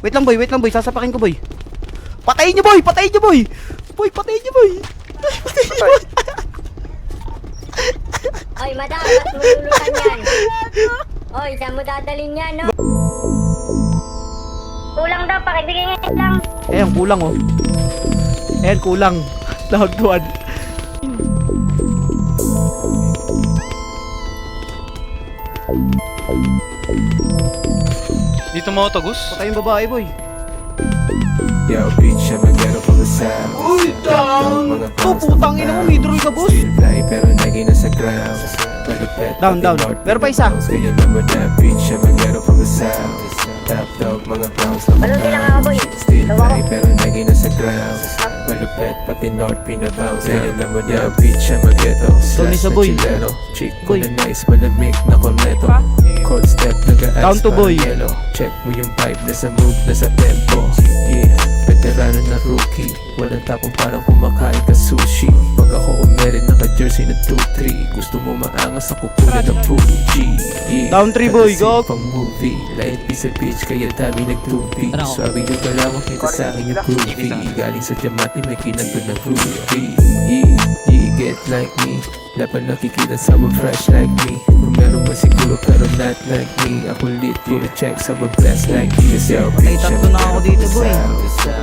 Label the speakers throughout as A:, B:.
A: Wait lang boy, sasapakin ko boy. Patayin niyo boy, patayin niyo boy. Boy, patayin niyo boy. Patayin niyo boy.
B: Oy, madam, ba't mululutan yan? Oy, saan mo dadalhin yan, no? Kulang daw, pakibigay ngayon lang.
A: Ayan, kulang oh. Ayan, kulang. Lahat.
C: Dito mo autogus?
A: Patayin yung babae boy.
D: Yo, bitch, I'm a ghetto from the south.
A: Uy, down! To, putang ina mo, midroll ka boss.
D: Still fly, pero naging nasa ground. Malupet,
A: Down. Meron pa isa.
D: Kaya naman na, bitch, I'm a ghetto from the south. Top dog, mga clowns na
B: Balon lang ako, boy.
D: Still
B: Gawa
D: fly,
B: ko.
D: pero naging nasa ground. Malupet, pati north pinabounce. Kaya naman na, bitch, I'm a ghetto.
A: Tony
D: Slash
A: sa
D: na
A: boy.
D: chilero. Chick ko
A: Boy.
D: na nice, malamig na corneto. Cold step, nag-a-ice
A: Down to boy.
D: yellow. Check mo yung vibe, nasa move, nasa tempo. Yeah, veterano na rookie. Walang tapong parang kumakain ka sushi. Pag ako umerin, naka-jersey na 2-3. Gusto mo maangas, ako kunin ng Fuji. Yeah,
A: Down 3 boy, go.
D: pang movie. Light piece of bitch, kaya dami nag-2-P. Swabe yung galaw, kita sa akin yung groovy. Galing sa Diamante, may kinagod na groovy. Yeah, get like me. Dapat nakikita sa mga fresh like me. Kung meron ba siguro pero not like me. Ako lit, puro check sa mga blessed like me. Kasi ako bitch,
A: tatlo na ako dito, boy.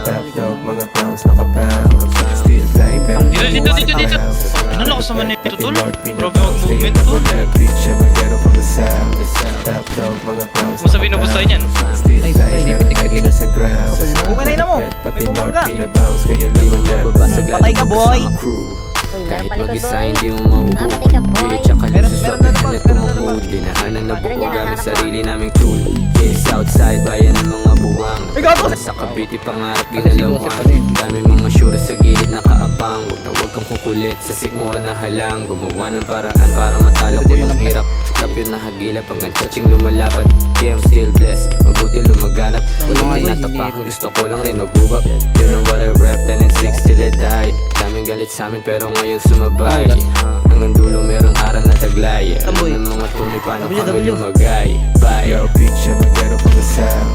D: Top dog, mga clowns nakapound. Still fly, pero
C: Dito. Ano na kasama na ito, tol? Grabe mag-movement to.
D: bitch, I'm a ghetto from the south. Top dog, mga clowns
C: Masabi na gusto niyan.
D: Still fly, pero lagi nasa ground.
A: Kumanay na mo.
D: Pati
A: May
D: north
A: bumangga.
D: pinabounce. Kaya naman na
A: Patay ka boy.
B: Uy,
E: Kahit
B: napalikod,
E: mag-isa
B: boy.
E: hindi mo mahuhuli.
B: Napatay ka, boy.
E: Tsaka
A: Meron
E: lusus
A: na
E: ako
A: naman,
E: na tumuhod. Dinahanan na buko
B: Meron yan,
E: gamit
B: harap
E: sarili naming tool. Yeah, Southside, bayan ng mga buwang. Nasa Cavite, pangarap ginalawan. Dami mga syura sa gilid nakaabang. Huwag kang kukulit sa sikmura na halang. Gumawa ng paraan para matalo ko yung hirap. Tapos nahagilap hanggang touching lumalapat. Yeah, I'm still blessed, mabuti lumaganap. Walang tinatapak, gusto ko lang rin magbubak. You know what I rap, 10 and 6 till I die. Daming galit sa amin pero ngayon sumabay. Hanggang dulo meron aral na taglay. Alam ng mga tunay paano kami lumagay. Bye.
D: Yo, bitch, I'm a ghetto from the south.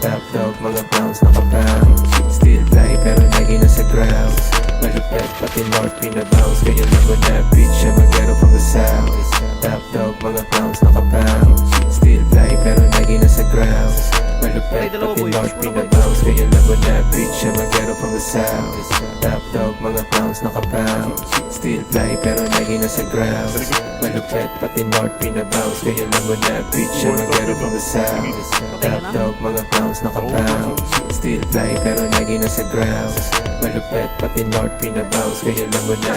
D: Top dog, mga clowns nakapound. Still fly, pero lagi nasa ground. Malupet, pati north pinabounce. Kaya naman na, bitch, I'm a ghetto from the south. Top dog, mga clowns nakapound. Still fly, pero lagi nasa ground. Malupet, pati north pinabounce. Kaya naman na, bitch, I'm a ghetto from the south. Top dog, mga clowns nakapound. Still fly, pero lagi nasa ground. Malupet, pati north pinabounce. Kaya naman na, bitch, I'm a ghetto from the south. Top dog, mga clowns nakapound. Still fly, pero lagi nasa ground. Malupet, pati north pinabounce. Kaya naman na